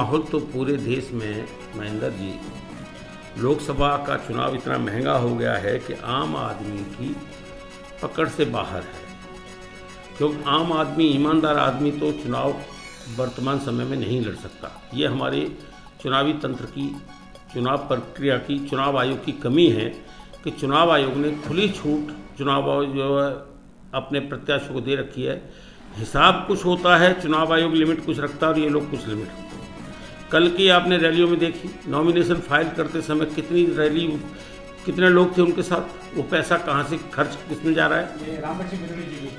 माहौल तो पूरे देश में महेंद्र जी, लोकसभा का चुनाव इतना महंगा हो गया है कि आम आदमी की पकड़ से बाहर है। क्योंकि आम आदमी, ईमानदार आदमी तो चुनाव वर्तमान समय में नहीं लड़ सकता। ये हमारे चुनावी तंत्र की, चुनाव प्रक्रिया की, चुनाव आयोग की कमी है कि चुनाव आयोग ने खुली छूट चुनाव आयोग जो है अपने प्रत्याशियों को दे रखी है। हिसाब कुछ होता है, चुनाव आयोग लिमिट कुछ रखता है और ये लोग कुछ लिमिट रखते हैं। कल की आपने रैलियों में देखी, नॉमिनेशन फाइल करते समय कितनी रैली, कितने लोग थे उनके साथ, वो पैसा कहाँ से खर्च किसमें जा रहा है।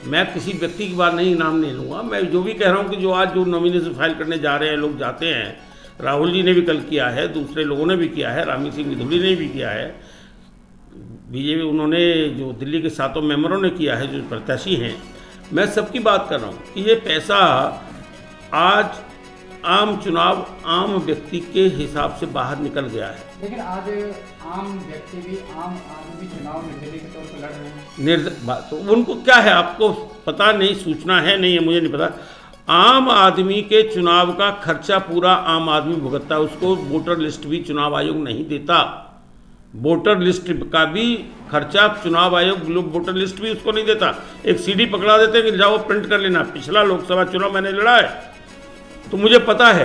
मैं किसी व्यक्ति की बात नहीं, नाम नहीं लूँगा। मैं जो भी कह रहा हूँ कि जो आज जो नॉमिनेशन फाइल करने जा रहे हैं लोग जाते हैं, राहुल जी ने भी कल किया है, दूसरे लोगों ने भी किया है, रामी सिंह विधुड़ी ने भी किया है, बीजेपी उन्होंने जो दिल्ली के 7 मेंबरों ने किया है जो प्रत्याशी हैं। मैं सबकी बात कर रहा हूँ कि ये पैसा आज आम चुनाव, आम व्यक्ति के हिसाब से बाहर निकल गया है। लेकिन आज आम व्यक्ति भी, आम आदमी चुनाव निर्दलीय के तौर पर लड़ रहे हैं। तो उनको क्या है, आपको पता नहीं, सूचना है नहीं है, मुझे नहीं पता। आम आदमी के चुनाव का खर्चा पूरा आम आदमी भुगतता है, उसको वोटर लिस्ट भी चुनाव आयोग नहीं देता। वोटर लिस्ट का भी खर्चा चुनाव आयोग, वोटर लिस्ट भी उसको नहीं देता। एक सीडी पकड़ा देते हैं कि जाओ प्रिंट कर लेना। पिछला लोकसभा चुनाव मैंने लड़ा है तो मुझे पता है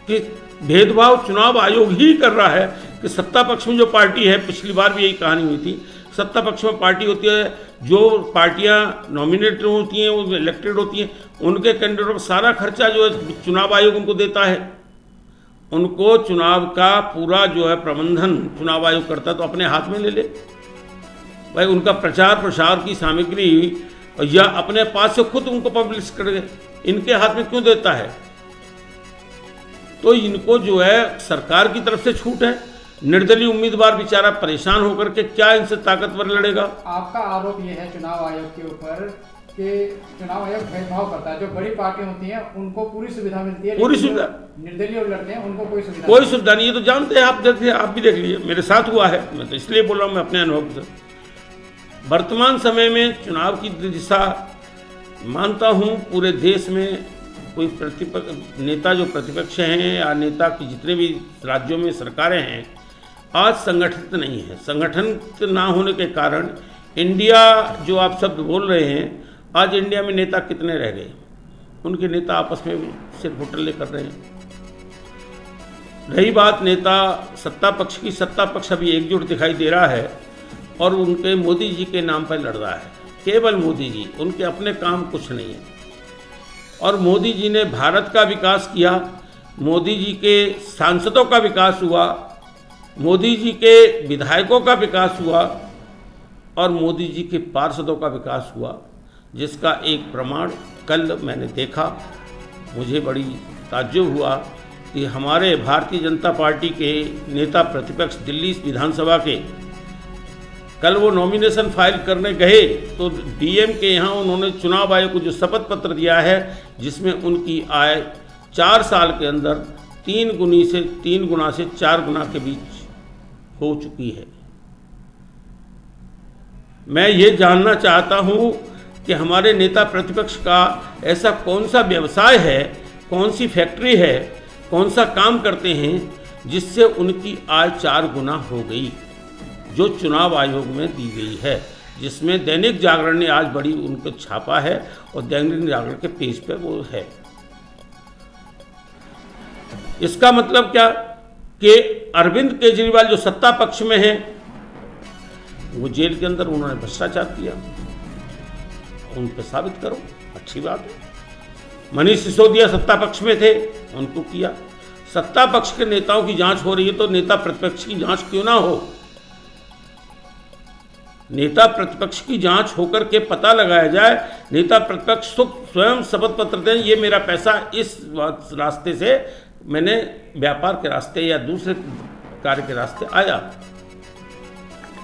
कि भेदभाव चुनाव आयोग ही कर रहा है कि सत्ता पक्ष में जो पार्टी है, पिछली बार भी यही कहानी हुई थी, सत्ता पक्ष में पार्टी होती है, जो पार्टियां नॉमिनेट होती हैं, वो इलेक्टेड होती हैं, उनके कैंडिडेटों का सारा खर्चा जो है चुनाव आयोग उनको देता है। उनको चुनाव का पूरा जो है प्रबंधन चुनाव आयोग करता है, तो अपने हाथ में ले ले भाई। उनका प्रचार प्रसार की सामग्री या अपने पास से खुद उनको पब्लिश कर, इनके हाथ में क्यों देता है? तो इनको जो है सरकार की तरफ से छूट है। निर्दलीय उम्मीदवार बेचारा परेशान होकर के क्या इनसे ताकतवर लड़ेगा? आपका आरोप यह है चुनाव आयोग के ऊपर कि चुनाव आयोग भेदभाव करता है। जो बड़ी पार्टियां होती हैं उनको पूरी सुविधा मिलती है, पूरी सुविधा। निर्दलीय लड़ते हैं उनको कोई सुविधा नहीं। ये तो जानते हैं, आप देखिए, आप भी देख लीजिए, मेरे साथ हुआ है, मैं तो इसलिए बोल रहा हूँ मैं अपने अनुभव से। वर्तमान समय में चुनाव की दिशा, मानता हूँ पूरे देश में कोई प्रतिपक्ष नेता, जो प्रतिपक्ष हैं या नेता की जितने भी राज्यों में सरकारें हैं, आज संगठित नहीं है। संगठन ना होने के कारण इंडिया, जो आप शब्द बोल रहे हैं, आज इंडिया में नेता कितने रह गए? उनके नेता आपस में भी सिर्फ होटल कर रहे हैं। रही बात नेता सत्ता पक्ष की, सत्ता पक्ष अभी एकजुट दिखाई दे रहा है और उनके मोदी जी के नाम पर लड़ रहा है, केवल मोदी जी। उनके अपने काम कुछ नहीं है। और मोदी जी ने भारत का विकास किया, मोदी जी के सांसदों का विकास हुआ, मोदी जी के विधायकों का विकास हुआ और मोदी जी के पार्षदों का विकास हुआ, जिसका एक प्रमाण कल मैंने देखा। मुझे बड़ी ताज्जुब हुआ कि हमारे भारतीय जनता पार्टी के नेता प्रतिपक्ष दिल्ली विधानसभा के, कल वो नॉमिनेशन फाइल करने गए तो डीएम के यहाँ उन्होंने चुनाव आयोग को जो शपथ पत्र दिया है, जिसमें उनकी आय 4 साल के अंदर 3 गुना से 4 गुना के बीच हो चुकी है। मैं ये जानना चाहता हूँ कि हमारे नेता प्रतिपक्ष का ऐसा कौन सा व्यवसाय है, कौन सी फैक्ट्री है, कौन सा काम करते हैं जिससे उनकी आय 4 गुना हो गई, जो चुनाव आयोग में दी गई है, जिसमें दैनिक जागरण ने आज बड़ी उनको छापा है और दैनिक जागरण के पेज पे वो है। इसका मतलब क्या कि अरविंद केजरीवाल जो सत्ता पक्ष में है, वो जेल के अंदर उन्होंने भ्रष्टाचार किया, उन पर साबित करो, अच्छी बात है। मनीष सिसोदिया सत्ता पक्ष में थे, उनको किया। सत्ता पक्ष के नेताओं की जांच हो रही है तो नेता प्रतिपक्ष की जांच क्यों ना हो? नेता प्रतिपक्ष की जांच होकर के पता लगाया जाए। नेता प्रतिपक्ष स्वयं शपथ पत्र दें, ये मेरा पैसा इस रास्ते से, मैंने व्यापार के रास्ते या दूसरे कार्य के रास्ते आया।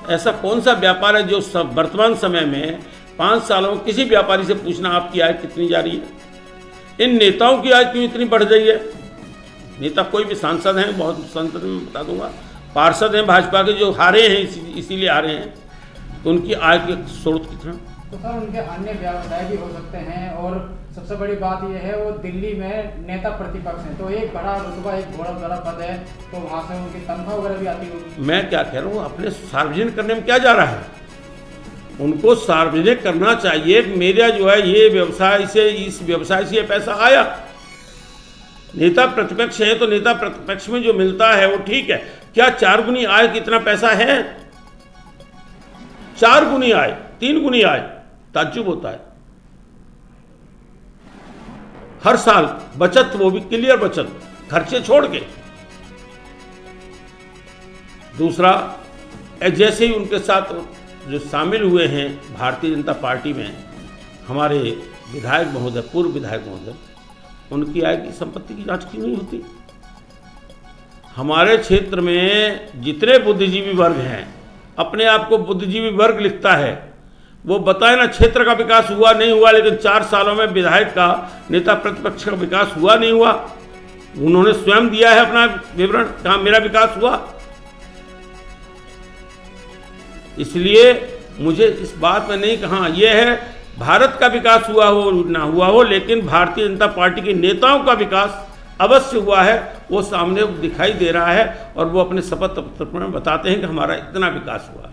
ऐसा कौन सा व्यापार है जो वर्तमान समय में 5 सालों में किसी व्यापारी से पूछना आपकी आय कितनी जा रही है? इन नेताओं की आय क्यों इतनी बढ़ गई है? नेता कोई भी सांसद हैं, बहुत सांसद में बता दूंगा, पार्षद हैं भाजपा के जो हारे हैं, इसीलिए हारे हैं, तो उनकी आय के स्रोत कितना? तो सर उनके अन्य व्यवसाय भी हो सकते हैं और सबसे बड़ी बात यह है वो दिल्ली में नेता प्रतिपक्ष हैं, तो एक बड़ा रुतबा, एक बहुत बड़ा पद है, तो वहाँ से उनकी तनख्वाह वगैरह भी आती होगी। मैं क्या कह रहा हूँ, अपने सार्वजनिक करने में क्या जा रहा है, उनको सार्वजनिक करना चाहिए। मेरा जो है ये व्यवसाय से, इस व्यवसाय से ये पैसा आया। नेता प्रतिपक्ष है तो नेता प्रतिपक्ष में जो मिलता है वो ठीक है। क्या 4 गुनी आय कितना पैसा है? 4 गुनी आय, 3 गुनी आय, ताज्जुब होता है। हर साल बचत, वो भी क्लियर बचत, खर्चे छोड़ के। दूसरा, जैसे ही उनके साथ जो शामिल हुए हैं भारतीय जनता पार्टी में हमारे विधायक महोदय, पूर्व विधायक महोदय, उनकी आय की संपत्ति की जांच क्यों नहीं होती? हमारे क्षेत्र में जितने बुद्धिजीवी वर्ग हैं, अपने आप को बुद्धिजीवी वर्ग लिखता है, वो बताए ना क्षेत्र का विकास हुआ नहीं हुआ, लेकिन 4 सालों में विधायक का, नेता प्रतिपक्ष का विकास हुआ नहीं हुआ। उन्होंने स्वयं दिया है अपना विवरण, कहाँ मेरा विकास हुआ। इसलिए मुझे इस बात में नहीं कहा, यह है भारत का विकास हुआ हो ना हुआ हो, लेकिन भारतीय जनता पार्टी के नेताओं का विकास अवश्य हुआ है, वो सामने दिखाई दे रहा है और वो अपने शपथ पत्र में बताते हैं कि हमारा इतना विकास हुआ।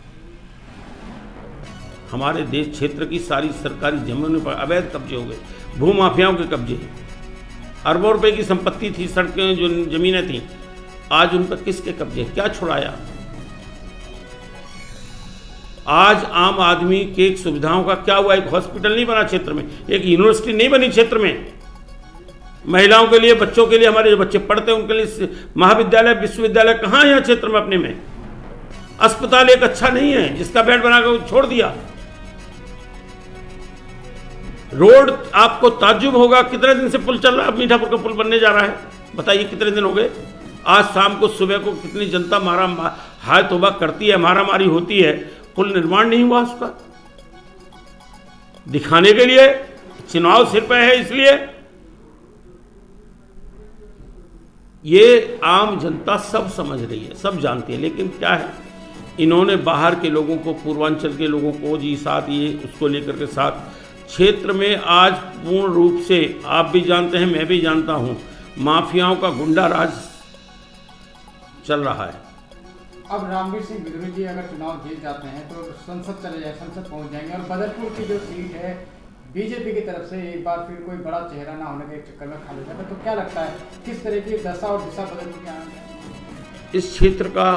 हमारे देश क्षेत्र की सारी सरकारी जमीनों पर अवैध कब्जे हो गए, भूमाफियाओं के कब्जे हैं। अरबों रुपए की संपत्ति थी, सड़कें जो जमीनें थीं, आज उन पर किसके कब्जे, क्या छुड़ाया? आज आम आदमी के सुविधाओं का क्या हुआ? एक हॉस्पिटल नहीं बना क्षेत्र में, एक यूनिवर्सिटी नहीं बनी क्षेत्र में, महिलाओं के लिए, बच्चों के लिए, हमारे जो बच्चे पढ़ते हैं उनके लिए महाविद्यालय, विश्वविद्यालय कहाँ है यहाँ क्षेत्र में अपने में? अस्पताल एक अच्छा नहीं है, जिसका बेड बनाकर छोड़ दिया। रोड, आपको ताज्जुब होगा, कितने दिन से पुल चल रहा है, मीठापुर का पुल बनने जा रहा है, बताइए कितने दिन हो गए। आज शाम को, सुबह को कितनी जनता हाय तौबा करती है, मारामारी होती है, पुल निर्माण नहीं हुआ उसका। दिखाने के लिए, चुनाव सिर पे है इसलिए। ये आम जनता सब समझ रही है, सब जानती है, लेकिन क्या है, इन्होंने बाहर के लोगों को, पूर्वांचल के लोगों को जी साथ, ये उसको लेकर के साथ, क्षेत्र में आज पूर्ण रूप से, आप भी जानते हैं, मैं भी जानता हूं, माफियाओं का गुंडा राज चल रहा है। अब रामवीर सिंह विद्रोही जी अगर चुनाव जीत जाते हैं तो संसद चले जाए, संसद पहुंच जाएंगे, और बदरपुर की जो सीट है बीजेपी की तरफ से एक बार फिर कोई बड़ा चेहरा ना होने के चक्कर में खाली जाता है, तो क्या लगता है किस तरह की दशा और दिशा बदलपुर के आने? इस क्षेत्र का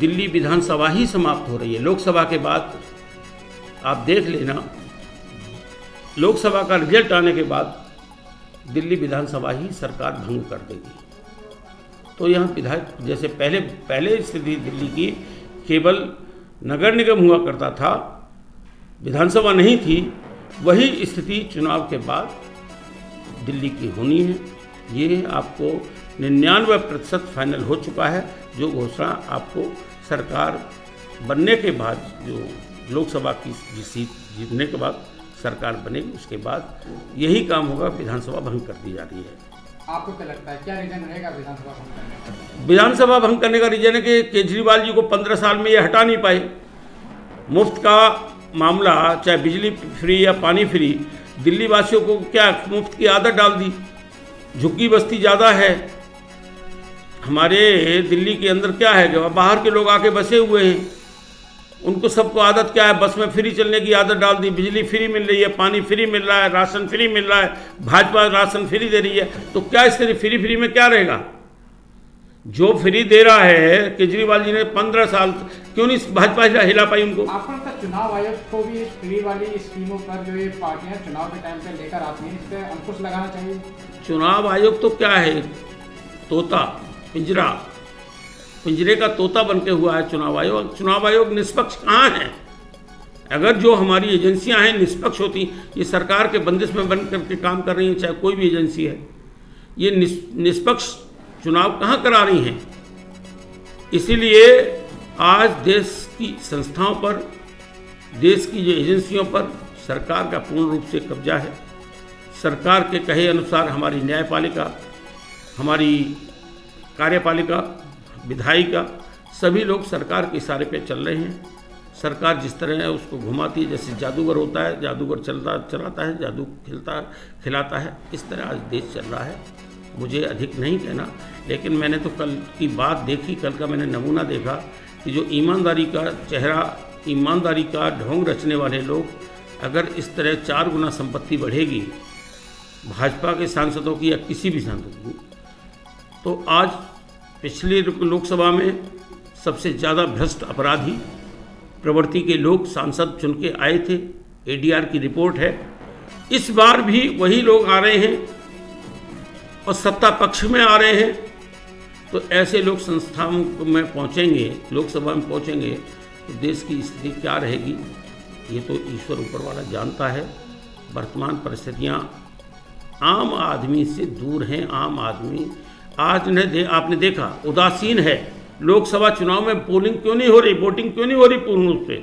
दिल्ली विधानसभा ही समाप्त हो रही है। लोकसभा के बाद आप देख लेना, लोकसभा का रिजल्ट आने के बाद दिल्ली विधानसभा ही सरकार भंग कर देगी। तो यहाँ विधायक, जैसे पहले स्थिति दिल्ली की केवल नगर निगम हुआ करता था, विधानसभा नहीं थी, वही स्थिति चुनाव के बाद दिल्ली की होनी है। ये आपको 99% फाइनल हो चुका है। जो घोषणा आपको सरकार बनने के बाद, जो लोकसभा की सीट जीतने के बाद सरकार बनेगी, उसके बाद यही काम होगा, विधानसभा भंग कर दी जा रही है। आपको क्या लगता है, क्या रीजन रहेगा विधानसभा भंग करने का? विधानसभा भंग करने का रीजन है कि केजरीवाल जी को 15 साल में ये हटा नहीं पाए। मुफ्त का मामला, चाहे बिजली फ्री या पानी फ्री, दिल्ली वासियों को क्या मुफ्त की आदत डाल दी। झुग्गी बस्ती ज़्यादा है हमारे दिल्ली के अंदर, क्या है कि बाहर के लोग आके बसे हुए हैं, उनको सबको आदत क्या है, बस में फ्री चलने की आदत डाल दी। बिजली फ्री मिल रही है, पानी फ्री मिल रहा है, राशन फ्री मिल रहा है, भाजपा राशन फ्री दे रही है, तो क्या इस तरह फ्री में क्या रहेगा? जो फ्री दे रहा है केजरीवाल जी ने 15 साल, क्यों नहीं भाजपा हिला पाई उनको? आपको लगता है चुनाव आयोग को भी इस फ्री वाली स्कीमों पर जो ये पार्टियां चुनाव के टाइम पे लेकर आती हैं, इस पर अंकुश लगाना चाहिए? चुनाव आयोग तो क्या है, तोता, पिंजरा, पिंजरे का तोता बन के हुआ है चुनाव आयोग। चुनाव आयोग निष्पक्ष कहाँ है? अगर जो हमारी एजेंसियां हैं निष्पक्ष होती, ये सरकार के बंदिश में बन करके काम कर रही हैं, चाहे कोई भी एजेंसी है, ये निष्पक्ष चुनाव कहाँ करा रही हैं? इसीलिए आज देश की संस्थाओं पर, देश की जो एजेंसियों पर सरकार का पूर्ण रूप से कब्जा है। सरकार के कहे अनुसार हमारी न्यायपालिका, हमारी कार्यपालिका, विधायिका, सभी लोग सरकार के इशारे पे चल रहे हैं। सरकार जिस तरह है उसको घुमाती है, जैसे जादूगर होता है, जादूगर चलाता है, जादू खिलाता है, इस तरह आज देश चल रहा है। मुझे अधिक नहीं कहना, लेकिन मैंने तो कल की बात देखी, कल का मैंने नमूना देखा कि जो ईमानदारी का चेहरा, ईमानदारी का ढोंग रचने वाले लोग, अगर इस तरह 4 गुना संपत्ति बढ़ेगी भाजपा के सांसदों की या किसी भी सांसद की, तो आज पिछली लोकसभा में सबसे ज़्यादा भ्रष्ट अपराधी प्रवृत्ति के लोग सांसद चुन के आए थे, ADR की रिपोर्ट है। इस बार भी वही लोग आ रहे हैं और सत्ता पक्ष में आ रहे हैं, तो ऐसे लोग संस्थाओं में पहुंचेंगे, लोकसभा में पहुंचेंगे, तो देश की स्थिति क्या रहेगी ये तो ईश्वर ऊपर वाला जानता है। वर्तमान परिस्थितियां आम आदमी से दूर हैं। आम आदमी आज आपने देखा उदासीन है। लोकसभा चुनाव में पोलिंग क्यों नहीं हो रही, वोटिंग क्यों नहीं हो रही पूर्ण रूप से?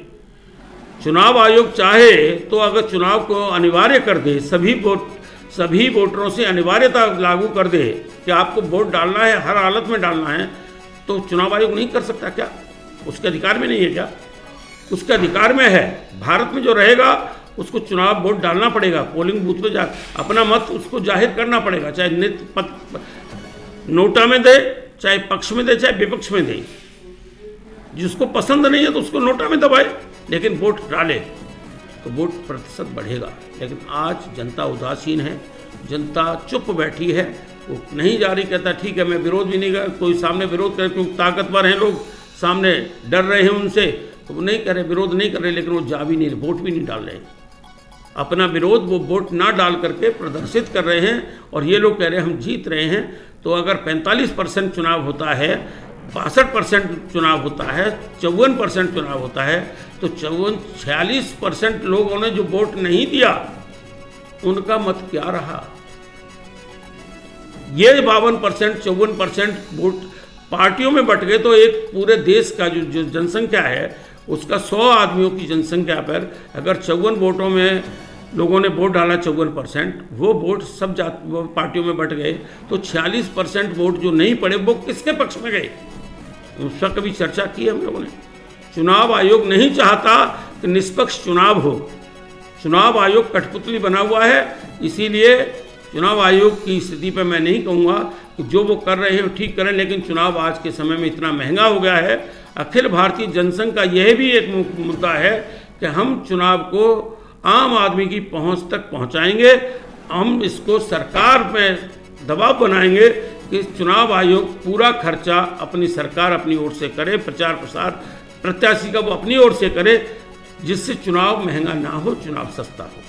चुनाव आयोग चाहे तो अगर चुनाव को अनिवार्य कर दे, सभी वोटरों से अनिवार्यता लागू कर दे कि आपको वोट डालना है, हर हालत में डालना है, तो चुनाव आयोग नहीं कर सकता क्या? उसके अधिकार में नहीं है क्या? उसके अधिकार में है। भारत में जो रहेगा उसको चुनाव वोट डालना पड़ेगा, पोलिंग बूथ पे अपना मत उसको जाहिर करना पड़ेगा, चाहे नोटा में दे, चाहे पक्ष में दे, चाहे विपक्ष में दे। जिसको पसंद नहीं है तो उसको नोटा में दबाए, लेकिन वोट डाले तो वोट प्रतिशत बढ़ेगा। लेकिन आज जनता उदासीन है, जनता चुप बैठी है, वो नहीं जा रही, कहता ठीक है मैं विरोध भी नहीं कर, कोई सामने विरोध करे क्योंकि ताकतवर हैं लोग, सामने डर रहे हैं उनसे, तो वो नहीं कर रहे, विरोध नहीं कर रहे, लेकिन वो जा भी नहीं रहे, वोट भी नहीं डाल रहे। अपना विरोध वो वोट ना डाल करके प्रदर्शित कर रहे हैं और ये लोग कह रहे हैं हम जीत रहे हैं। तो अगर 45% चुनाव होता है, 62% चुनाव होता है, 54% चुनाव होता है, तो 46% लोगों ने जो वोट नहीं दिया उनका मत क्या रहा? ये 52%, 54% वोट पार्टियों में बट गए, तो एक पूरे देश का जो जनसंख्या है उसका 100 आदमियों की जनसंख्या पर अगर 54 वोटों में लोगों ने वोट डाला, 54%, वो वोट सब वो पार्टियों में बट गए, तो 46% वोट जो नहीं पड़े वो किसके पक्ष में गए? उसका कभी चर्चा की हम लोगों ने? चुनाव आयोग नहीं चाहता कि निष्पक्ष चुनाव हो। चुनाव आयोग कठपुतली बना हुआ है, इसीलिए चुनाव आयोग की स्थिति पर मैं नहीं कहूँगा कि जो वो कर रहे हैं वो ठीक करें, लेकिन चुनाव आज के समय में इतना महंगा हो गया है। अखिल भारतीय जनसंघ का यह भी एक मुद्दा है कि हम चुनाव को आम आदमी की पहुंच तक पहुंचाएंगे। हम इसको सरकार में दबाव बनाएंगे कि चुनाव आयोग पूरा खर्चा अपनी सरकार अपनी ओर से करे, प्रचार प्रसार प्रत्याशी का वो अपनी ओर से करे, जिससे चुनाव महंगा ना हो, चुनाव सस्ता हो।